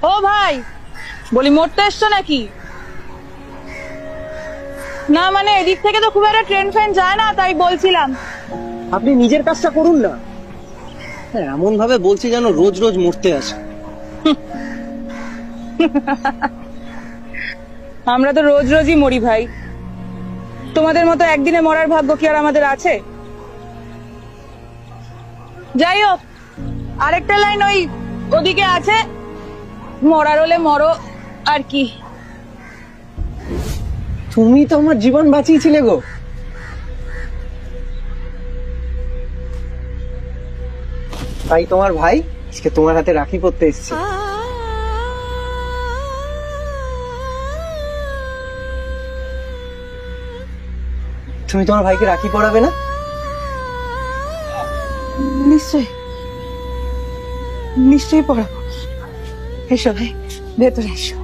ও ভাই, বলি মরতে এসছো নাকি? না মানে এদিক থেকে তো খুব একটা ট্রেন ফ্রেন যায় না, তাই বলছিলাম। আপনি নিজের কাজটা করুন না। হ্যাঁ, এমন ভাবে বলছি যেন রোজ রোজ মরতে আসে। আমরা তো রোজ রোজই মরি ভাই। তোমাদের মতো একদিনে মরার ভাগ্য কি আর আমাদের আছে? যাই হোক, আরেকটা লাইন ওই ওদিকে আছে, মরার হলে মরো আর কি। তুমি তো আমার জীবন বাঁচিয়েছিলে গো। তাই তোমার ভাই আজকে তোমার হাতে রাখি পরতে এসেছে। তুমি তোমার ভাইকে রাখি পরাবে না? নিশ্চয়ই নিশ্চয়ই পড়াবো। এসো ভাই, ভেতরে এসো।